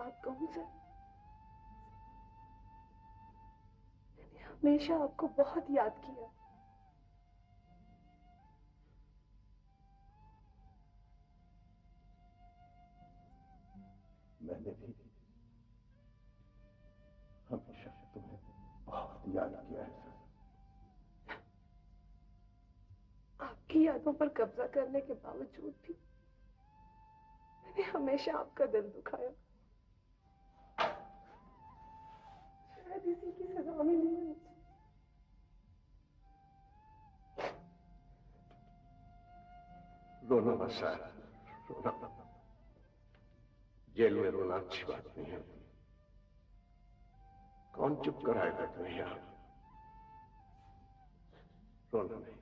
बात कहूं सर, मैंने हमेशा आपको बहुत याद किया। मैंने भी हमेशा तुम्हें बहुत याद किया है सर। आपकी यादों पर कब्जा करने के बावजूद भी मैंने हमेशा आपका दिल दुखाया। शायद इसी की सजा मिली है मुझे। रोना मत सर, रोना मत। जेल में रोना अच्छी बात नहीं है। कौन चुप कराएगा तुम्हें यहाँ? रोना नहीं,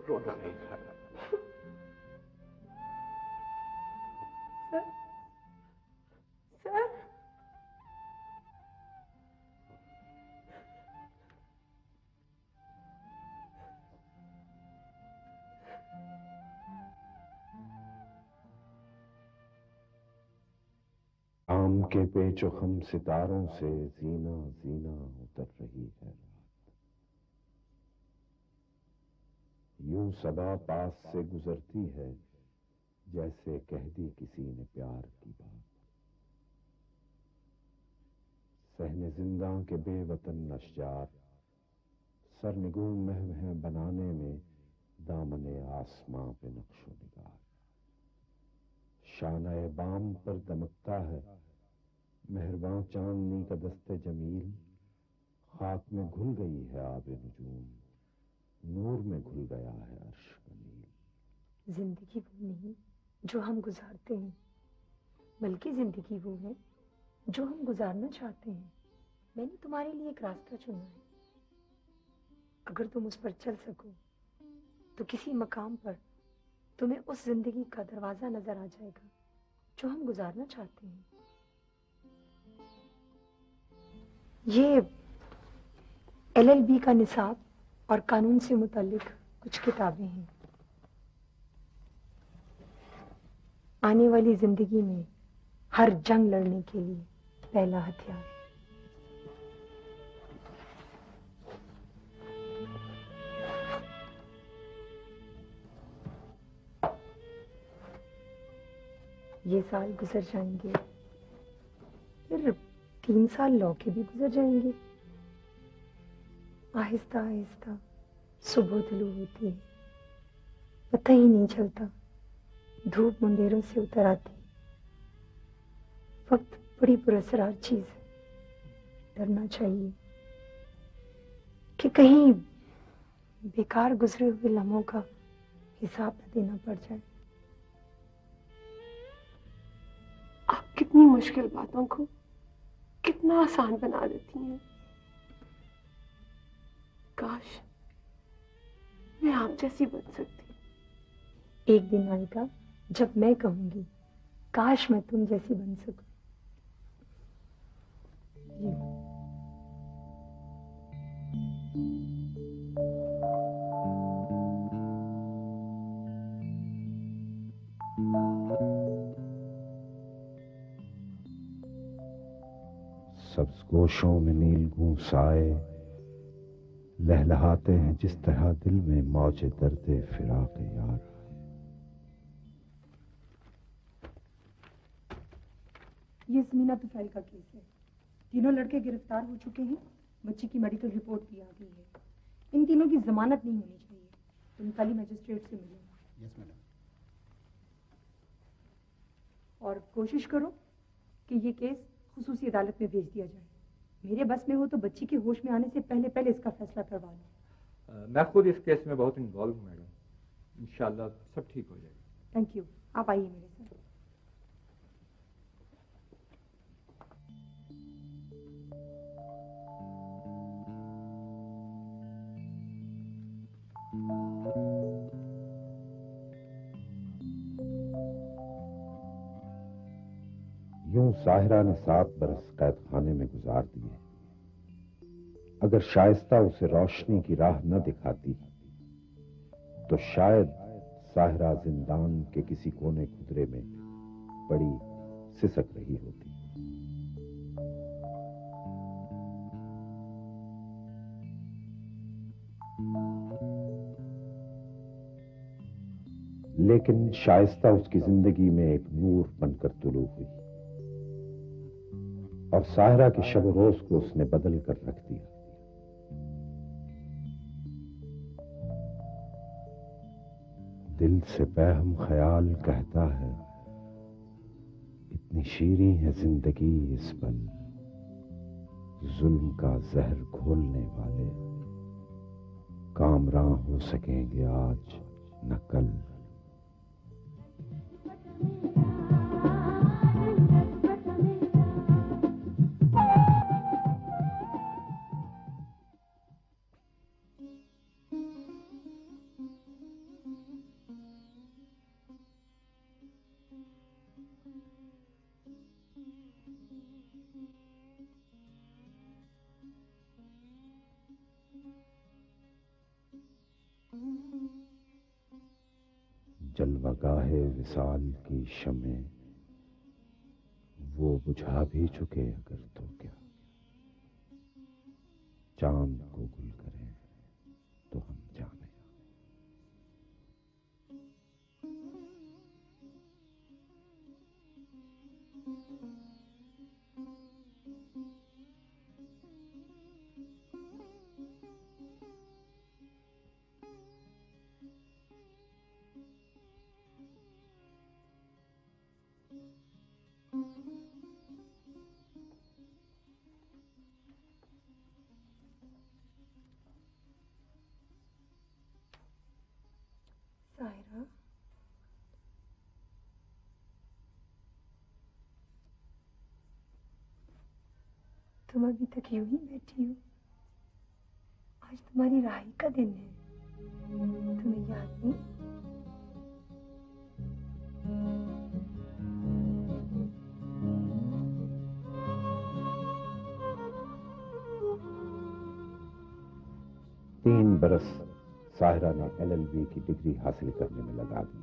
रोना नहीं सर। सर, सर, आम के पेचोखम सितारों से जीना जीना उतर रही है रात। यूं सबा पास से गुजरती है जैसे कह दी किसी ने प्यार की बात। सहने जिंदा के बेवतन अशजार सरनिगूं महव बनाने में दामने आसमां पे नक्शो निगार। शानाए बाम पर दमकता है मेहरबान चांदनी का दस्ते जमील। खाक में घुल गई है आबे नुजूम, नूर में घुल गया है अर्श का नील। जिंदगी वो नहीं जो हम गुजारते हैं, बल्कि जिंदगी वो है जो हम गुजारना चाहते हैं। मैंने तुम्हारे लिए एक रास्ता चुना है। अगर तुम उस पर चल सको तो किसी मकाम पर तुम्हें उस जिंदगी का दरवाजा नजर आ जाएगा जो हम गुजारना चाहते हैं। ये LLB का निसाब और कानून से मुताल्लिक कुछ किताबें हैं। आने वाली जिंदगी में हर जंग लड़ने के लिए पहला हथियार। ये साल गुजर जाएंगे, फिर 3 साल लौ के भी गुजर जाएंगे। आहिस्ता आहिस्ता सुबह तुलू होती है, पता ही नहीं चलता। धूप मुंडेरों से उतर आती। वक्त बड़ी पुरस्कार चीज है। डरना चाहिए कि कहीं बेकार गुजरे हुए लम्हों का हिसाब न देना पड़ जाए। आप कितनी मुश्किल बातों को कितना आसान बना देती हैं। काश मैं आप जैसी बन सकती। एक दिन आएगा जब मैं कहूंगी काश मैं तुम जैसी बन सकूं। सब्ज गोशों में नीलगूं साए लहलहाते हैं जिस तरह दिल में मौजे दर्दे फिराक यार। ये ज़मीना तुफैल का केस है। तीनों लड़के गिरफ्तार हो चुके हैं। बच्ची की मेडिकल रिपोर्ट भी आ गई है। इन तीनों की जमानत नहीं होनी चाहिए। तुम कल ही मजिस्ट्रेट से मिलो। Yes madam. और कोशिश करो कि ये केस खुसूसी अदालत में भेज दिया जाए। मेरे बस में हो तो बच्ची के होश में आने से पहले पहले इसका फैसला करवा लो। मैं खुद इस केस में बहुत इन्वॉल्व हूँ मैडम। इंशाल्लाह सब ठीक हो जाएगा। Thank you. आप आइए मेरे साथ। यूं साहिरा ने 7 बरस कैद खाने में गुजार दिए। अगर शाइस्ता उसे रोशनी की राह न दिखाती तो शायद साहिरा जिंदान के किसी कोने खुदरे में बड़ी सिसक रही होती। लेकिन शाइस्ता उसकी जिंदगी में एक नूर बनकर तुलू हुई और साहिरा के शब रोज को उसने बदल कर रख दिया। दिल से बेहम ख्याल कहता है, इतनी शीरी है जिंदगी इस पल, जुल्म का जहर घोलने वाले कामरां हो सकेंगे आज न कल। जलवागाहे विसाल की शमे वो बुझा भी चुके अगर तो क्या, चांद को गुल करें तो हम जाने। साहिरा, तुम अभी तक यूं ही बैठी हो? आज तुम्हारी राही का दिन है, तुम्हें याद नहीं? तीन बरस साहिरा ने LLB की डिग्री हासिल करने में लगा दी।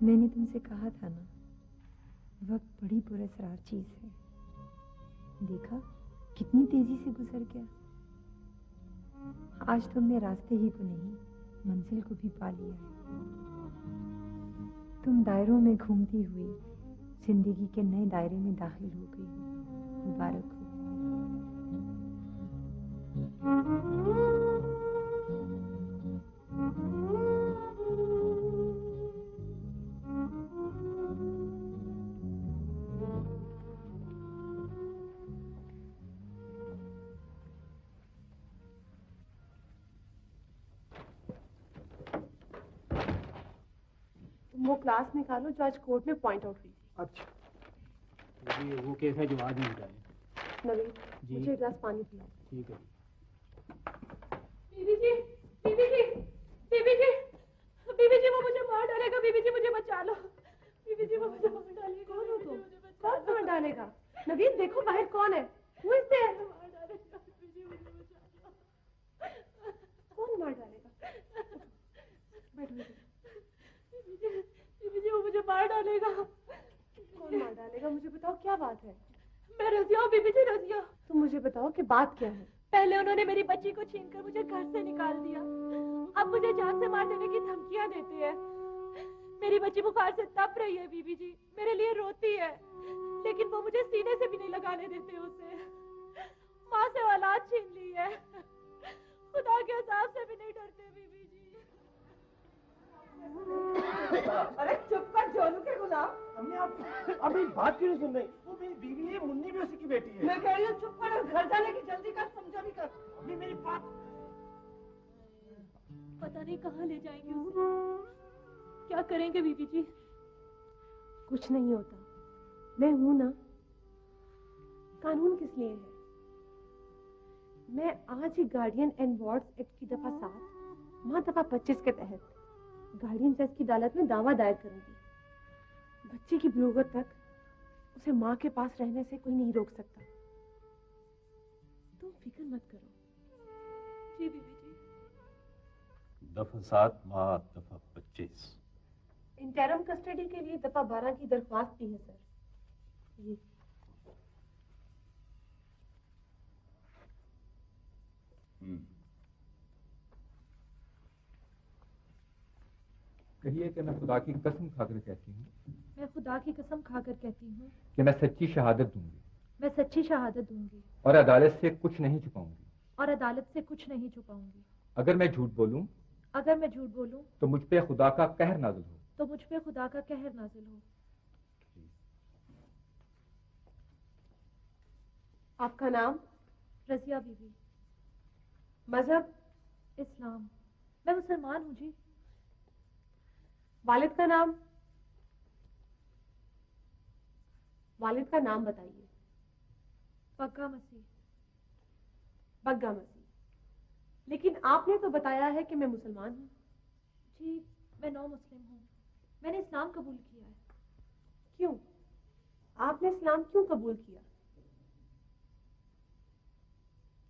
मैंने तुमसे कहा था ना, वक्त बड़ी पुरस्कार चीज है। देखा कितनी तेजी से गुजर गया। आज तुमने रास्ते ही को नहीं, मंजिल को भी पा लिया है। तुम दायरों में घूमती हुई जिंदगी के नए दायरे में दाखिल हो गई हो। मुबारक हो। तुम वो क्लास निकालो जो आज कोर्ट में पॉइंट आउट हुई थी। अच्छा, तो ये वो केस है जो आज नहीं उठाए। नवीन, जी। मुझे एक गिलास पानी पिलाओ। ठीक है। बीबी जी, बीबी जी, बीबी जी, बीबी जी, वो मुझे मार डालेगा। बीबी जी, मुझे बचा लो। बीबी जी, वो मुझे मार डालेगा। कौन हो तुम? कौन मार डालेगा? नवीन, देखो बाहर कौन है? Who is there? मार डालेगा। बीबी जी, मुझे बचा लो। कौन मार डालेगा? बैठो बैठो। बीबी जी, वो मुझे मार डालेगा। कौन मार डालेगा? मुझे बताओ क्या बात है? मैं रजिया हूँ बीबी जी, रजिया। तुम मुझे बताओ कि बात क्या है? पहले उन्होंने मेरी बच्ची को छीनकर मुझे घर से निकाल दिया, अब मुझे जान से मार देने की धमकियां देते हैं। मेरी बच्ची बुखार से तप रही है बीबी जी, मेरे लिए रोती है, लेकिन वो मुझे सीने से भी नहीं लगाने देते उसे। माँ से औलाद छीन ली है, खुदा के अज़ाब से भी नहीं डरते बीबी जी। अरे चुप कर जोनू के गुलाम। हमने आप अभी बात क्यों नहीं सुन रही? वो मेरी बीवी है, मुन्नी भी उसी की बेटी है। मैं कह रही हूँ चुप कर, घर जाने की जल्दी कर, समझा भी कर। अभी मेरी बात। पता नहीं कहाँ ले जाएंगे उसे, क्या करेंगे बीबी जी? कुछ नहीं होता, मैं हूं ना। कानून किस लिए है? मैं आज ही गार्डियन एंड वार्ड्स एक्ट की दफा 7 माँ दफा 25 के तहत गार्डियन जज की अदालत में दावा दायर करूंगी। बच्चे की बलूगत तक उसे माँ के पास रहने से कोई नहीं रोक सकता। तुम फिक्र मत करो। जी बीबी जी। दफा 7 माह दफा 25। इंटरम कस्टडी के लिए दफा 12 की दरख्वास्त की है सर। ये कहिए कि मैं खुदा की कसम खाकर कहती हूँ मैं खुदा की कसम खाकर कहती हूँ कि मैं सच्ची शहादत दूंगी मैं सच्ची शहादत दूंगी और अदालत से कुछ नहीं छुपाऊंगी। और अदालत से कुछ नहीं छुपाऊंगी। अगर मैं झूठ बोलूं अगर मैं झूठ बोलूं तो मुझ पे खुदा का कहर नाजिल हो। तो मुझ पे खुदा का कहर नाजिल हो। आपका नाम? रजिया बीबी। मजहब? इस्लाम। मैं मुसलमान हूँ जी। वालिद का नाम? वालिद का नाम बताइए। बग्गा मसीह। बग्गा मसीह। लेकिन आपने तो बताया है कि मैं मुसलमान हूँ। जी मैं नौ मुस्लिम हूँ। मैंने इस्लाम कबूल किया है। क्यों? आपने इस्लाम क्यों कबूल किया?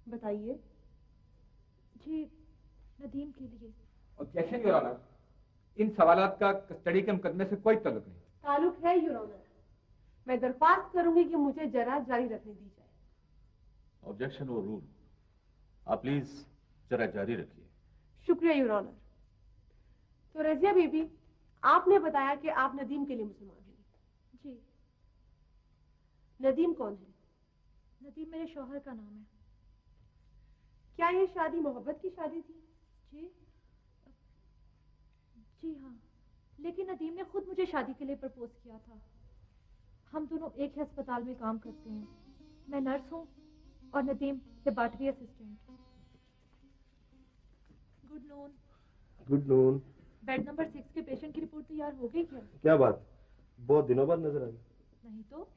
बताइए। जी नदीम के लिए। ऑब्जेक्शन योर ऑनर, इन सवालात का कस्टडी के मुकदमे से कोई ताल्लुक नहीं। ताल्लुक है योर ऑनर। मैं दरख्वास्त करूंगी कि मुझे जरा जारी रखने दी जाए। ऑब्जेक्शन और रूल। आप प्लीज जरा जारी रखिए। शुक्रिया योर ऑनर। तो रजिया बीबी, आपने बताया कि आप नदीम के लिए मुसलमान हैं। जी। नदीम कौन है? नदीम मेरे शौहर का नाम है। क्या ये शादी मोहब्बत की शादी थी? जी जी हाँ, लेकिन नदीम ने खुद मुझे शादी के लिए प्रपोज किया था। हम दोनों एक ही अस्पताल में काम करते हैं। मैं नर्स हूँ और Nadeem laboratory assistant. Good noon. Good noon. Bed number 6 के पेशेंट की रिपोर्ट तैयार हो गई क्या? क्या बात, बहुत दिनों बाद नजर आई। नहीं तो,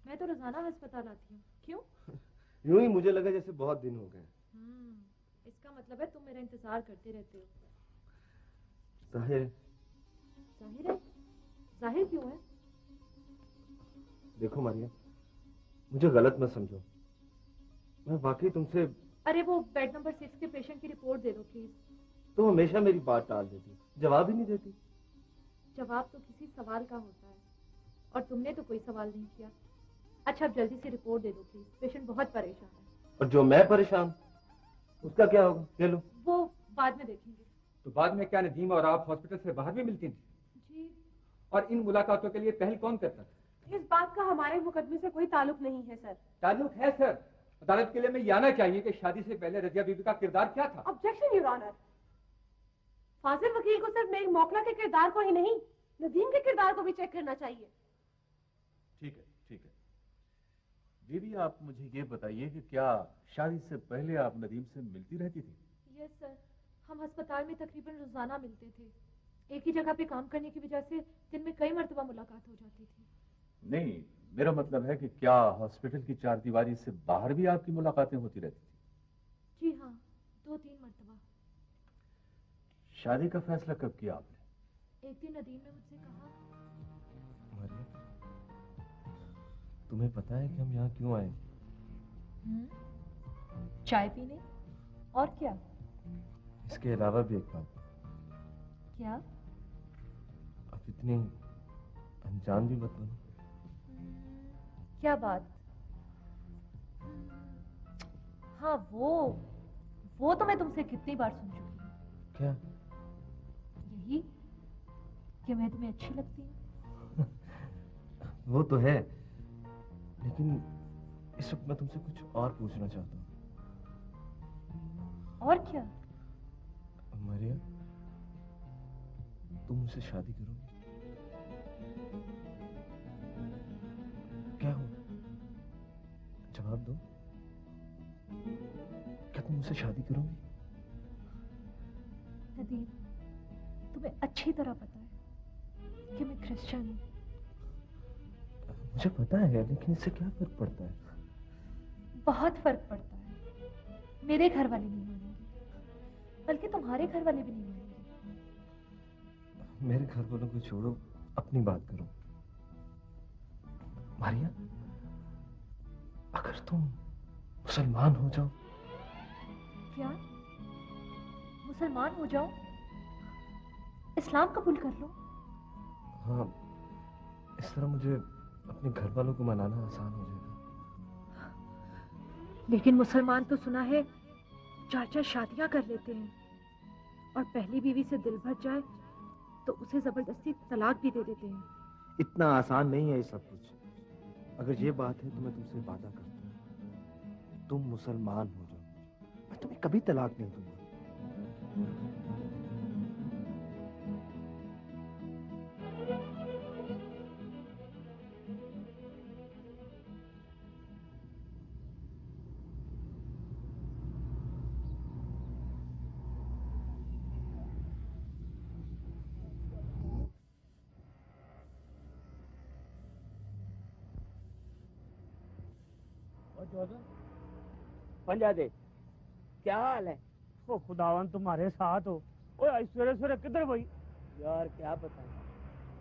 मैं तो रोजाना अस्पताल आती हूँ। क्यों? यूं ही मुझे लगा जैसे बहुत दिन हो गए। इसका मतलब है तुम मेरा इंतजार करते रहते हो। जाहिर है। जाहिर है? जाहिर क्यों है? देखो मारिया, मुझे गलत मत समझो। मैं वाकई तुमसे। अरे वो बेड नंबर 6 के पेशेंट की रिपोर्ट दे दो प्लीज। तुम हमेशा मेरी बात टाल देती, जवाब ही नहीं देती। जवाब तो किसी सवाल का होता है और तुमने तो कोई सवाल नहीं किया। अच्छा अब जल्दी से रिपोर्ट दे दो प्लीज, पेशेंट बहुत परेशान है। और जो मैं परेशान, उसका क्या होगा? ले लो। वो बाद में देखेंगे। तो बाद में क्या नदीम और आप हॉस्पिटल से बाहर भी मिलती थी? जी। और इन मुलाकातों के लिए पहल कौन करता था? इस बात का हमारे मुकदमे से कोई ताल्लुक नहीं है सर। ताल्लुक है सर। अदालत के लिए मैं ये आना चाहिए कि शादी से पहले रजिया बीबी का किरदार क्या था। Objection your honour. फाजिल वकील को सिर्फ मेरी मौकला के किरदार को ही नहीं, नदीम के किरदार को भी चेक करना चाहिए। ठीक है, ठीक है। बीबी आप मुझे ये बताइए कि क्या शादी से पहले आप नदीम से मिलती रहती थी? यस सर, हम अस्पताल में तकरीबन रोजाना मिलते थे। एक ही जगह पे काम करने की वजह से दिन में कई मर्तबा मुलाकात हो जाती थी। नहीं, मेरा मतलब है कि क्या हॉस्पिटल की चारदीवारी से बाहर भी आपकी मुलाकातें होती रहती थी? जी हाँ, 2-3 मर्तबा। शादी का फैसला कब किया आपने? एक दिन नदीम ने मुझसे कहा। मारिया, तुम्हें पता है कि हम यहाँ क्यों आए? चाय पीने। और क्या? इसके अलावा भी एक बात। क्या? अब इतनी अनजान भी मत बनो। क्या बात? हाँ वो तो मैं तुमसे कितनी बार सुन चुकी हूँ। क्या? यही कि मैं तुम्हें अच्छी लगती हूँ। वो तो है, लेकिन इस वक्त मैं तुमसे कुछ और पूछना चाहता हूँ। और क्या? मारिया, तुम मुझसे शादी करोगी? क्या हो? जवाब दो। क्या तुम मुझसे शादी करोगी? नदीम, तुम्हें अच्छी तरह पता है कि मैं क्रिश्चियन हूँ। मुझे पता है, लेकिन इससे क्या फर्क पड़ता है? बहुत फर्क पड़ता है। मेरे घर वाले नहीं मानेंगे, बल्कि तुम्हारे घर वाले भी नहीं मानेंगे। मेरे घर वालों को छोड़ो, अपनी बात करो। मारिया, अगर तुम मुसलमान हो जाओ। क्या? मुसलमान हो जाओ? इस्लाम कबूल कर लो। हाँ, इस तरह मुझे अपने घर वालों को मनाना आसान हो जाएगा। लेकिन मुसलमान तो सुना है 4-4 शादियां कर लेते हैं, और पहली बीवी से दिल भर जाए तो उसे जबरदस्ती तलाक भी दे देते हैं। इतना आसान नहीं है ये सब कुछ। अगर ये बात है तो मैं तुमसे वादा करता हूँ, तुम मुसलमान हो जाओ, मैं तुम्हें कभी तलाक नहीं दूंगा। पंजा दे, क्या हाल है? ओ खुदावन तुम्हारे साथ हो। ओए सवेरे सवेरे किधर भाई? यार क्या पता,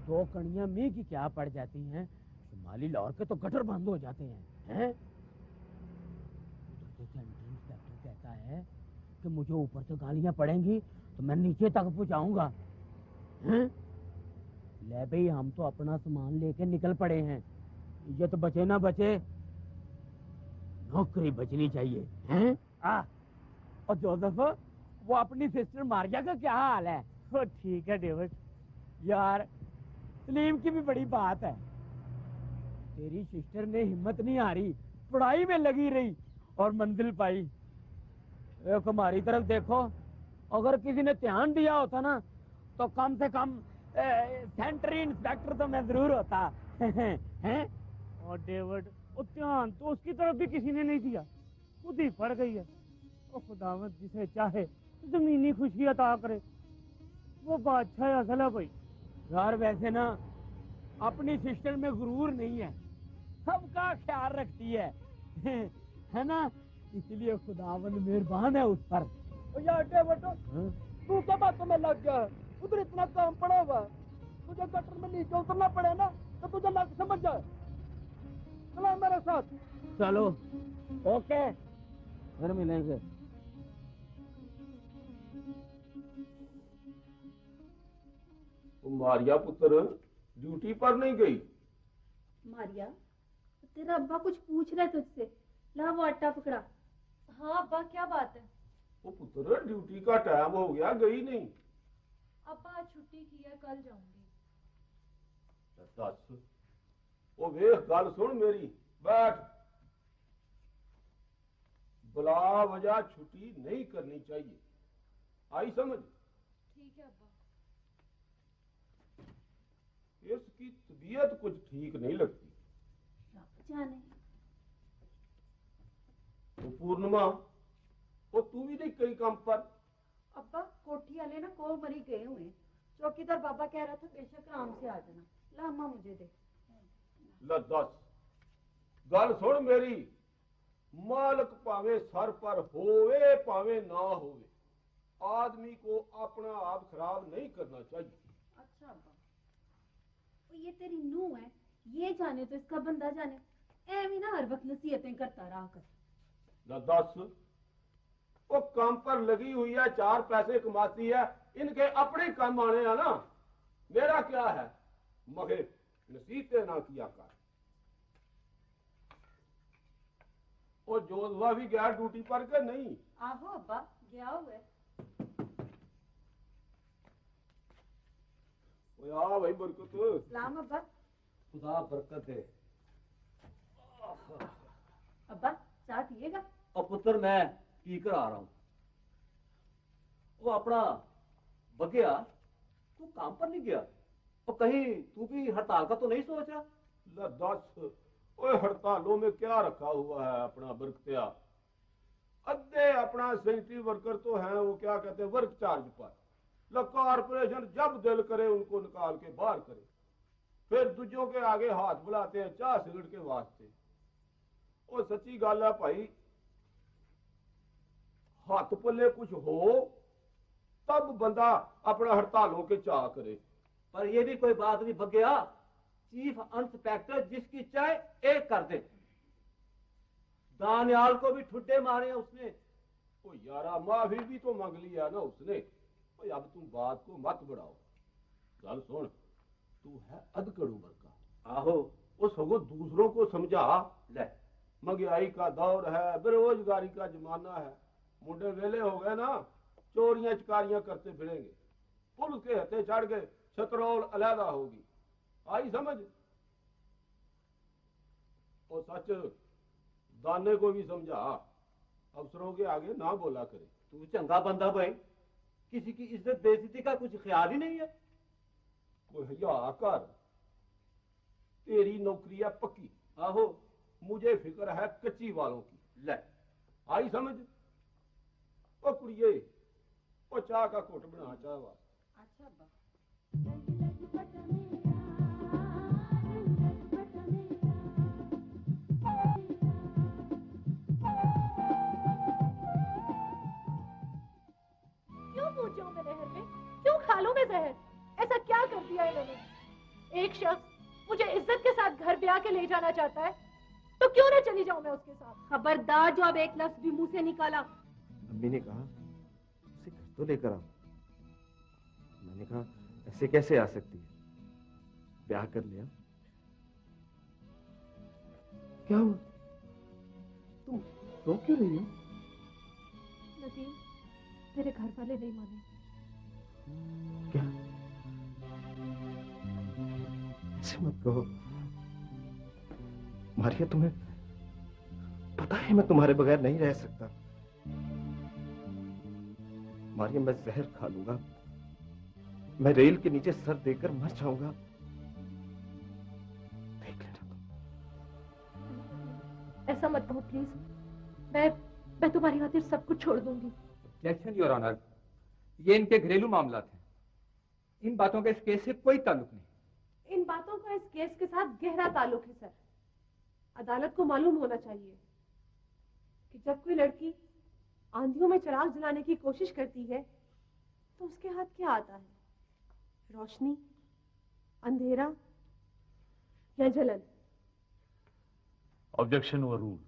2 कणियां मींह की क्या पड़ जाती हैं, शुमाली लाहौर के तो गटर बंद हो जाते हैं। उधर तो सेंट्रल इंस्पेक्टर कहता है कि मुझे ऊपर से गालियां पड़ेंगी तो मैं नीचे तक पहुंचाऊंगा। ले भाई, हम तो अपना सामान लेके निकल पड़े हैं, इज्जत बचे ना बचे, नौकरी बचनी चाहिए। हैं? और जोसेफ, वो अपनी सिस्टर मारिया का क्या हाल है? ओ ठीक है डेविड। यार सलीम की भी बड़ी बात है, तेरी सिस्टर ने हिम्मत नहीं हारी, पढ़ाई में लगी रही और मंजिल पाई। एक हमारी तरफ देखो, अगर किसी ने ध्यान दिया होता ना तो कम से कम सेंट्री इंस्पेक्टर तो मैं जरूर होता। हैं? और डेविड, वो ध्यान तो उसकी तरफ भी किसी ने नहीं दिया, खुद ही पड़ गई है। ओ खुदावंद जिसे चाहे जमीनी खुशी अता करे, वो बादशाह असल है भाई। यार वैसे ना अपनी सिस्टर में गुरूर नहीं है, सबका ख्याल रखती है। है ना, इसलिए खुदावंद मेहरबान है उस पर। यार डेविड, तू क्या बातों में लग गया? उधर इतना काम पड़ा हुआ है, तुझे गटर में नीचे उतरना पड़े ना तो तुझे लग समझ जाए। चलो मेरे साथ। चलो ओके, फिर मिलेंगे। मारिया पुत्र ड्यूटी पर नहीं गई? मारिया, तेरा अब्बा कुछ पूछ रहा है तुझसे, ला वो आटा पकड़ा। हाँ अब्बा, क्या बात है? वो पुत्र ड्यूटी का टाइम हो गया, गई नहीं? अब्बा आज छुट्टी की है, कल जाऊंगी। दस, वो वेख गल सुन मेरी, बैठ। बुला वजह छुट्टी नहीं करनी चाहिए, आई समझ? ठीक है अब्बा। इसकी तबीयत कुछ ठीक नहीं लगती। रब जाने। तो पूर्णिमा, वो तू भी नहीं कई काम पर? अब्बा कोठी वाले ना को मरी गए हुए, चौकीदार बाबा कह रहा था बेशक आराम से आ जाना। ला अम्मा मुझे दे। ला दस, गल सुन मेरी, मालक पावे सर पर होवे पावे ना होवे, आदमी को अपना आप खराब नहीं करना चाहिए। अच्छा अब्बा, ये तेरी नूह है, ये जाने तो इसका बंदा जाने, ऐਵੇਂ ना हर वक्त नसीहतें करता रहा कर। ला दस, वो काम पर लगी हुई है, 4 पैसे कमाती है, इनके अपने काम आने हैं ना, मेरा क्या है? मगर नसीहतें ना किया कर। और जोधवा भी गया ड्यूटी पर के नहीं? आहो अब्बा, गया हुआ। आ भाई बरकत। सलाम अब्बा। खुदा बरकत दे। अब्बा चाय पिएगा? और पुत्र मैं पी कर आ रहा हूँ। वो अपना बगैया, तू काम पर नहीं गया? और कहीं तू भी हड़ताल का तो नहीं सोच रहा? ला दस, ओए हड़तालों में क्या रखा हुआ है अपना बरकतिया? अद्धे अपना सेंट्री वर्कर तो हैं, वो क्या कहते हैं, वर्क चार्ज पर। कारपोरेशन जब दिल करे उनको निकाल के बाहर करे, फिर दूजों के आगे हाथ बुलाते हैं चाह सिगरेट के वास्ते। और सच्ची गल है भाई, हाथ पल्ले कुछ हो तब बंदा अपना हड़तालों के चाह करे। पर ये भी कोई बात नहीं बगैया, चीफ इंस्पेक्टर जिसकी चाय एक कर दे। दानियाल को भी ठुड्डे मारे हैं उसने। ओ यारा, माफी भी तो मांग लिया ना उसने। अब तुम बात को मत बढ़ाओ। गल सुन, तू है अधकड़ उम्र का। आहो, वो सगो दूसरों को समझा ले। महंगाई का दौर है, बेरोजगारी का जमाना है, मुंडे वेले हो गए ना, चोरियां चकारियां करते फिरेंगे, पुल के हथे चढ़ गए, शतरौल अलहदा होगी। आई समझ? और सच दाने को भी समझा, अफसरों के आगे ना बोला करे। तू चंगा बंदा भाई, किसी की इज्जत बेइज्जती का कुछ ख्याल ही नहीं है। कोई हया कर, तेरी नौकरी है पक्की। आहो, मुझे फिक्र है कच्ची वालों की। ले आई समझ? ओ कुड़िए, ओ चाह का घुट बना चाह वास्ते। अच्छा अब्बा। क्यों पूछ जाऊं मैं नहर में? क्यों खा लूं मैं जहर? ऐसा क्या कर दिया है मैंने? एक शख्स मुझे इज्जत के साथ घर ब्याह के ले जाना चाहता है, तो क्यों ना चली जाऊं मैं उसके साथ? खबरदार जो अब एक लफ्ज भी मुंह से निकाला। अम्मी ने कहा उसे घर तो लेकर आओ। मैंने कहा ऐसे कैसे आ सकती है, ब्याह कर लिया। क्या हुआ, तुम रो क्यों रही हो? नदीम, मेरे घर वाले नहीं माने। क्या? ऐसे मत कहो मारिया, तुम्हें पता है मैं तुम्हारे बगैर नहीं रह सकता। मारिया, मैं जहर खा लूंगा, मैं रेल के नीचे सर देकर मर जाऊंगा। देख लेना तुम। ऐसा मत कहो प्लीज। मैं तुम्हारी खातिर सब कुछ छोड़ दूंगी। ऑब्जेक्शन योर ऑनर, ये इनके घरेलू मामला थे, इन बातों का इस केस से कोई ताल्लुक नहीं। इन बातों का इस केस के साथ गहरा ताल्लुक है सर। अदालत को मालूम होना चाहिए कि जब कोई लड़की आंधियों में चिराग जलाने की कोशिश करती है तो उसके हाथ क्या आता है? रोशनी, अंधेरा या जलन? Objection overruled.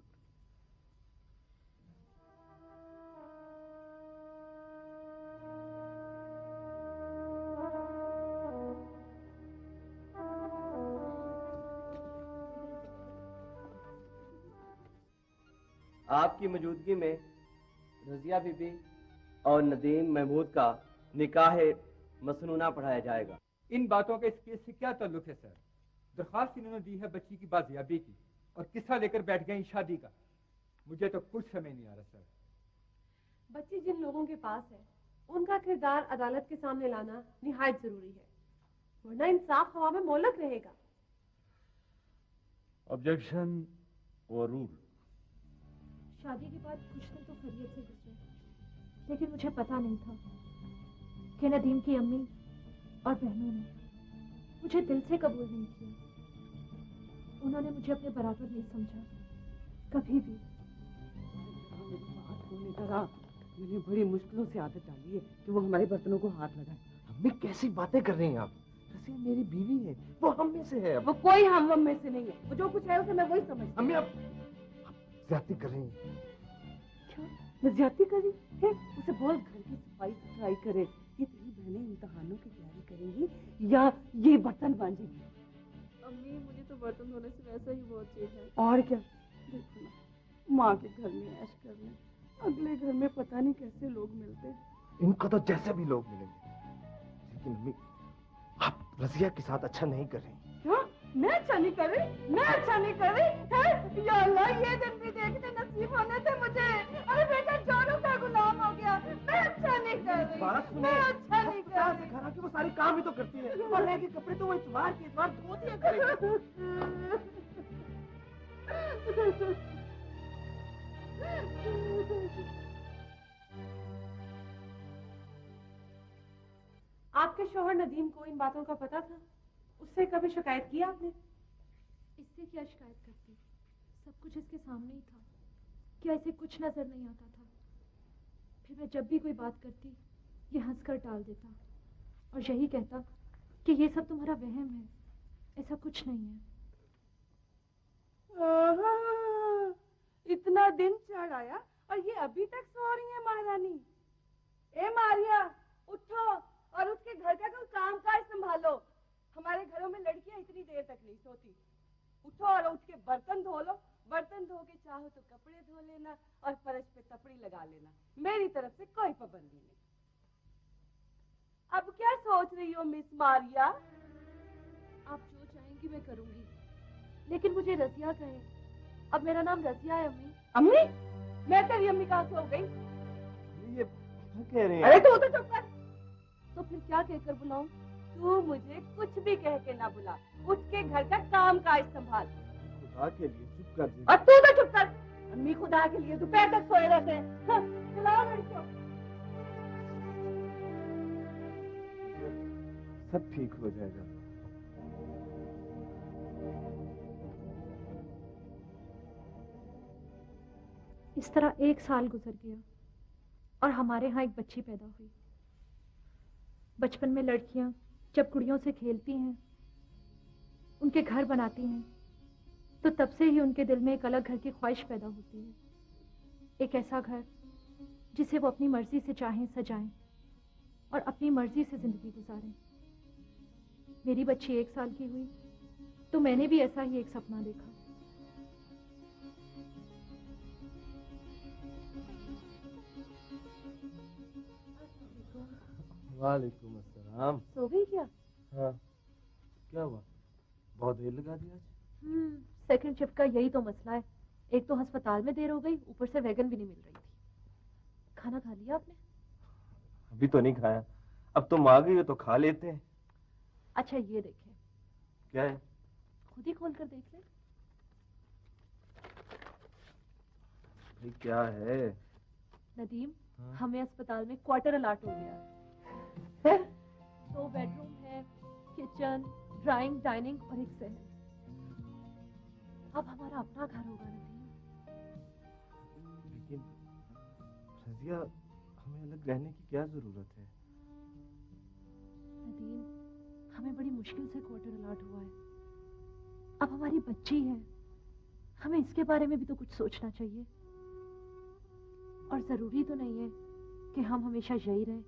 आपकी मौजूदगी में रजिया बीबी और नदीम महमूद का निकाह मसनूना पढ़ाया जाएगा। इन बातों का इस केस से क्या ताल्लुक है सर? दरखास्त इन्होंने दी है बच्ची की बाजियाबी की और किस्सा लेकर बैठ गए शादी का। मुझे तो कुछ समझ नहीं आ रहा सर। बच्ची जिन लोगों के पास है उनका किरदार अदालत के सामने लाना निहायत जरूरी है, वरना इंसाफ हवा में मोहलक रहेगा। Objection overruled. शादी के बाद कुछ दिन तो खैरियत से गुजरे, लेकिन मुझे पता नहीं था कि नदीम की अम्मी और बहनों ने मुझे दिल से कबूल नहीं किया। उन्होंने मुझे अपने बराबर नहीं समझा कभी भी। बात होने लगा, मैंने बड़ी मुश्किलों से आदत डाली है कि वो हमारे बर्तनों को हाथ लगाए। अम्मी कैसी बातें कर रही हैं आप? रसिया मेरी बीवी है, वो हम में से है। वो कोई हम में से नहीं है, वो जो कुछ है उसे मैं वही समझती हूँ। अम्मी आप ज्यादती कर रही हैं। क्या मैं ज्यादती कर रही है? उसे बोल घर की सफाई सुथराई करे। ये तेरी बहनें इम्तिहानों की तैयारी करेंगी या ये बर्तन बांधेगी? अम्मी, मुझे तो बर्तन धोने से वैसा ही बहुत चीज है। और क्या, देखो ना, माँ के घर में ऐश करने, अगले घर में पता नहीं कैसे लोग मिलते। इनको तो जैसे भी लोग मिलेंगे, लेकिन अम्मी आप रजिया के साथ अच्छा नहीं कर रही। क्या? मैं अच्छा नहीं कर रही? मैं अच्छा नहीं कर रही? है? या अल्लाह, ये दिन भी देखने नसीब होने थे मुझे। अरे बेटा, जोरों का गुलाम हो गया। मैं अच्छा नहीं कर रही। बात सुने, मैं अच्छा नहीं कर रही। घर आके वो सारे काम ही तो करती है, और रह के कपड़े तो वो इतवार के इतवार धो दिया करेगी। आपके शौहर नदीम को इन बातों का पता था? उससे कभी शिकायत की आपने? इससे क्या शिकायत करती, सब कुछ इसके सामने ही था। क्या इसे कुछ नजर नहीं आता था? फिर मैं जब भी कोई बात करती ये हंसकर टाल देता और यही कहता कि ये सब तुम्हारा वहम है, ऐसा कुछ नहीं है। इतना दिन चढ़ आया और ये अभी तक सो रही है महारानी। ए मारिया, उठो और उसके घर का कोई काम काज संभालो। हमारे घरों में लड़कियां इतनी देर तक नहीं सोती। उठो और उठ के बर्तन धो लो, बर्तन धो के चाहो तो कपड़े धो लेना और फर्श पे तपड़ी लगा लेना। मेरी तरफ से कोई पाबंदी नहीं। अब क्या सोच रही हो मिस मारिया? आप जो चाहेंगी मैं करूंगी, लेकिन मुझे रसिया कहे। अब मेरा नाम रसिया है अम्मी। अम्मी? मैं तेरी अम्मी कहाँ से हो गई? ये क्या कह रही है? अरे तू तो चुप कर। तो फिर क्या कहकर बुलाऊं? तू मुझे कुछ भी कह के ना बुला। उठ के घर का काम काज संभाल। खुदा के लिए चुप कर दे। और तू तो चुप कर। अम्मी खुदा के लिए दोपहर तक सोए रहते हैं। हाँ, चलाओ लड़कियों। सब ठीक हो जाएगा। इस तरह 1 साल गुजर गया और हमारे यहाँ एक बच्ची पैदा हुई। बचपन में लड़कियां जब कुड़ियों से खेलती हैं, उनके घर बनाती हैं, तो तब से ही उनके दिल में एक अलग घर की ख्वाहिश पैदा होती है। एक ऐसा घर जिसे वो अपनी मर्जी से चाहें, सजाएं और अपनी मर्जी से जिंदगी गुजारें। मेरी बच्ची 1 साल की हुई तो मैंने भी ऐसा ही एक सपना देखा। वालेकुम अस्सलाम। सो गई क्या? हाँ, क्या हुआ? बहुत देर लगा दी आज। सेकंड शिफ्ट का यही तो मसला है। एक तो अस्पताल में देर हो गई, ऊपर से वैगन भी नहीं मिल रही थी। खाना खा लिया आपने? अभी तो नहीं खाया। अब तुम आ गई हो तो खा लेते हैं। अच्छा ये देखें। क्या है? खुद ही खोल कर देख ले। ये क्या है? नदीम, हाँ? हमें अस्पताल में क्वार्टर अलाट हो गया है। 2 बेडरूम है, किचन, ड्राइंग, डाइनिंग और एक सहन। अब हमारा अपना घर होगा नदीम। लेकिन रजिया, हमें अलग रहने की क्या जरूरत है? नदीम, हमें बड़ी मुश्किल से क्वार्टर अलाट हुआ है। अब हमारी बच्ची है, हमें इसके बारे में भी तो कुछ सोचना चाहिए। और जरूरी तो नहीं है कि हम हमेशा यही रहे।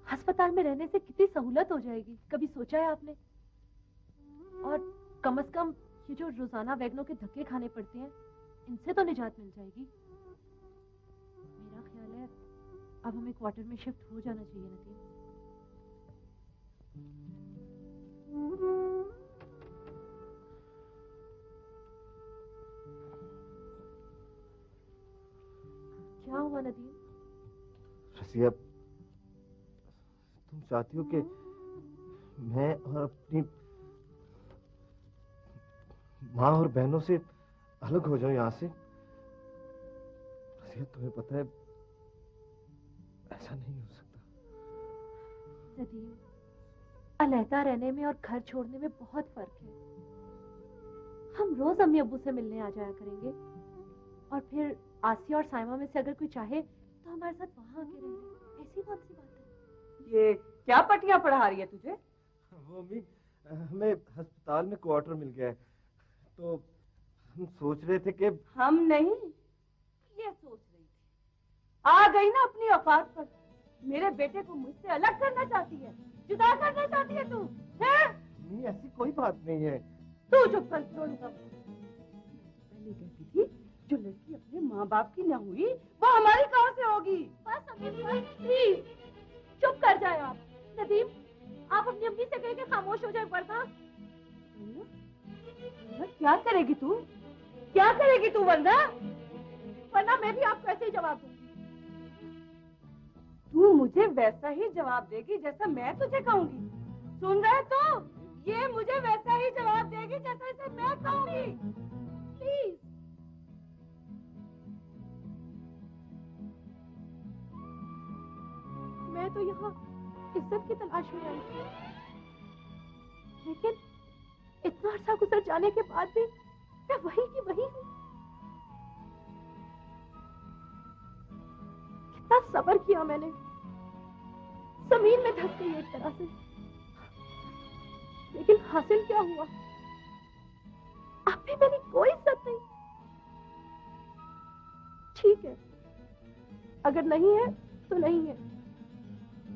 अस्पताल में रहने से कितनी सहूलत हो जाएगी, कभी सोचा है आपने? और कम से कम ये जो रोजाना वैगनों के धक्के खाने पड़ते हैं, इनसे तो निजात मिल जाएगी। मेरा ख्याल है अब हमें क्वार्टर में शिफ्ट हो जाना चाहिए नदीम। क्या हुआ नदीम? रसिया, तुम चाहती हो कि मैं और अपनी माँ और बहनों से अलग हो जाऊं यहाँ से? रसिया, तुम्हें पता है ऐसा नहीं हो सकता। नदीम, अलहदा रहने में और घर छोड़ने में बहुत फर्क है। हम रोज अम्मी अब्बू से मिलने आ जाया करेंगे और फिर आसिया और साइमा में से अगर कोई चाहे तो हमारे साथ वहां आके रहेंगे। ऐसी कौन सी बात है? ये क्या पटियां पढ़ा रही है तुझे? वो भी हमें अस्पताल में क्वार्टर मिल गया है, तो हम सोच रहे थे कि हम नहीं, ये सोच रही थी। आ गई ना अपनी औकात पर। मेरे बेटे को मुझसे अलग करना चाहती है, जुदा करना चाहती है तू, है? नहीं, ऐसी कोई बात नहीं है। तू चुप कर, छोड़ूंगा। पहले कहती थी जो लड़की अपने माँ बाप की न हुई वो हमारी कहाँ से होगी? बस अम्मी, प्लीज चुप कर जाए आप। नदीम, आप अपनी अम्मी से कह के खामोश हो जाए वरना। क्या करेगी तू? क्या करेगी तू वरना? वरना मैं भी आपको ऐसे ही जवाब दूंगी। तू मुझे वैसा ही जवाब देगी जैसा मैं तुझे कहूंगी। सुन रहे तू? ये मुझे वैसा ही जवाब देगी जैसा इसे मैं कहूंगी। प्लीज। मैं तो यहाँ इज्जत की तलाश में आई थी, लेकिन इतना अर्सा गुजर जाने के बाद भी मैं वही की वही हूँ। कितना सब्र किया मैंने, जमीन में धंस गई एक तरह से, लेकिन हासिल क्या हुआ? अब भी मेरी कोई इज्जत नहीं। ठीक है, अगर नहीं है तो नहीं है,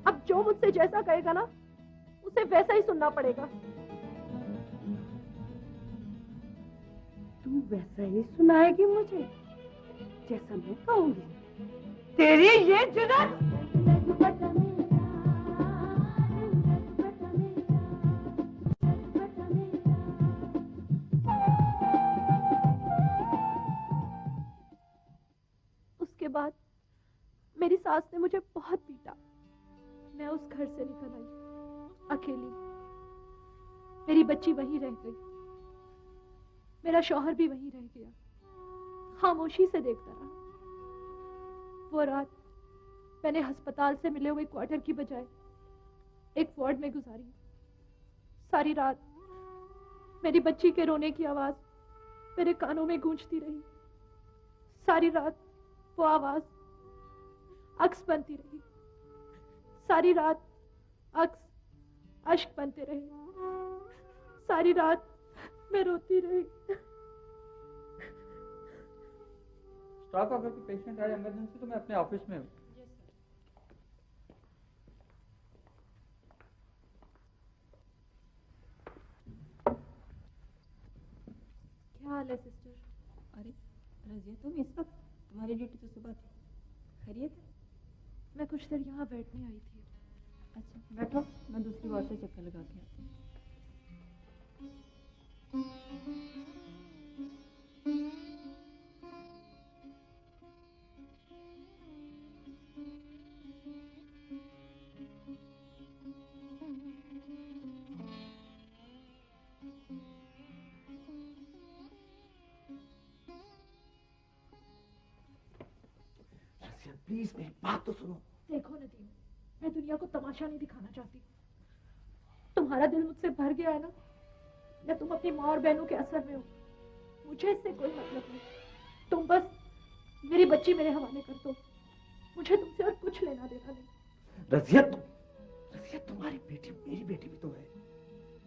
अब जो मुझसे जैसा कहेगा ना, उसे वैसा ही सुनना पड़ेगा। तू वैसा ही सुनाएगी मुझे जैसा मैं कहूंगी। तेरी ये जुर्रत। उसके बाद मेरी सास ने मुझे बहुत पीटा। मैं उस घर से निकल आई अकेली। मेरी बच्ची वहीं रह गई, मेरा शौहर भी वहीं रह गया। खामोशी से देखता रहा। वो रात मैंने अस्पताल से मिले हुए क्वार्टर की बजाय एक वार्ड में गुजारी। सारी रात मेरी बच्ची के रोने की आवाज मेरे कानों में गूंजती रही। सारी रात वो आवाज अक्स बनती रही। सारी रात अक्स अश्क बनते रहे। सारी रात मैं रोती रही। स्टाफ अगर कोई पेशेंट आए इमरजेंसी तो मैं अपने ऑफिस में हूँ। क्या हाल है सिस्टर? अरे रजिया, तुम इस वक्त? तुम्हारी ड्यूटी तो सुबह थी। खैरियत है? मैं कुछ देर यहाँ बैठने आई थी। अच्छा बैठो, मैं दूसरी वार्ड से चक्कर लगा के आती हूँ। प्लीज मेरी बात तो सुनो। देखो नदीम, मैं दुनिया को तमाशा नहीं दिखाना चाहती। तुम्हारा दिल मुझसे भर गया है ना, या तुम अपनी माँ और बहनों के असर में हो, मुझे इससे कोई मतलब नहीं। तुम बस मेरी बच्ची मेरे हवाले कर दो। मुझे तुमसे और कुछ लेना देना नहीं। रजिया तुम्हारी बेटी मेरी बेटी भी तो है।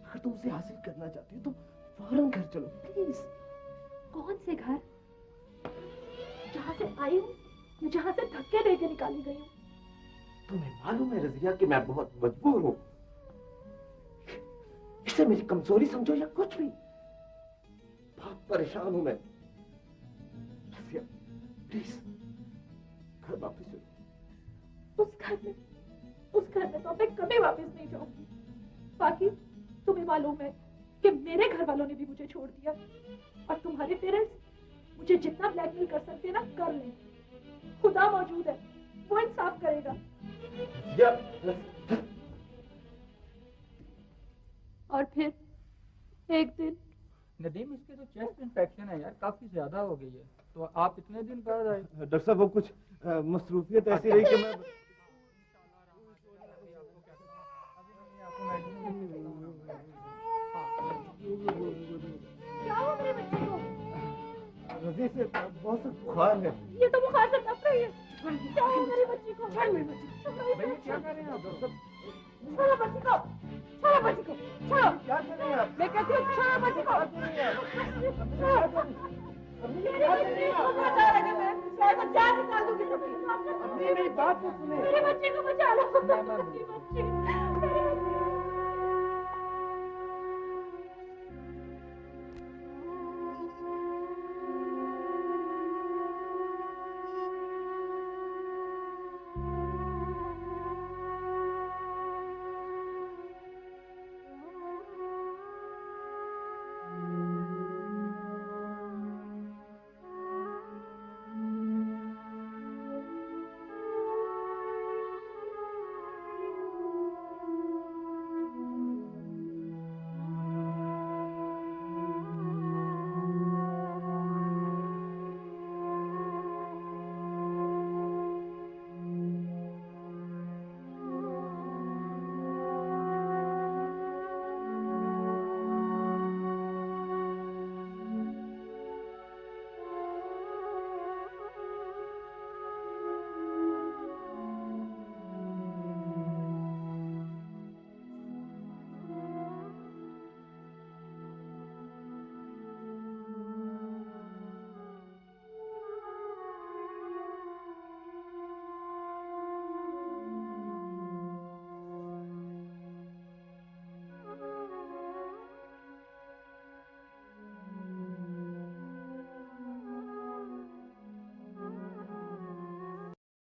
अगर तुम उसे हासिल करना चाहती हो तो फौरन घर चलो प्लीज। कौन से घर? जहाँ से आई हूँ या जहाँ से धक्के देके निकाली गई हूँ? तुम्हें मालूम है रजिया कि मैं बहुत मजबूर हूँ। इसे मेरी कमजोरी समझो या कुछ भी, बहुत परेशान हूँ मैं। रजिया प्लीज घर वापस चलो। उस घर में तो मैं कभी वापस नहीं जाऊंगी। बाकी तुम्हें मालूम है कि मेरे घर वालों ने भी मुझे छोड़ दिया, और तुम्हारे पेरेंट्स मुझे जितना ब्लैकमेल कर सकते हैं ना कर लें। खुदा मौजूद है, वो इंसाफ करेगा। और फिर एक दिन नदीम, इसके तो चेस्ट इन्फेक्शन है यार, काफी ज्यादा हो गई है। तो आप इतने दिन बाद आए? डॉक्टर साहब वो कुछ मसरूफियत ऐसी रही कि मैं क्या हो मेरे बच्चे को? रजी से बहुत सा बुखार है। ये तो बुखार से तप रही है। क्या हो मेरी बच्ची को? भैया क्या कर रहे हैं आप? छोड़ो बच्ची को, छोड़ो बच्ची को, छोड़ो। क्या कर रहे हैं आप? मैं कहती हूँ छोड़ो बच्ची को। मेरी बात तो सुने। मेरी बच्ची को बचा लो। मेरी बच्ची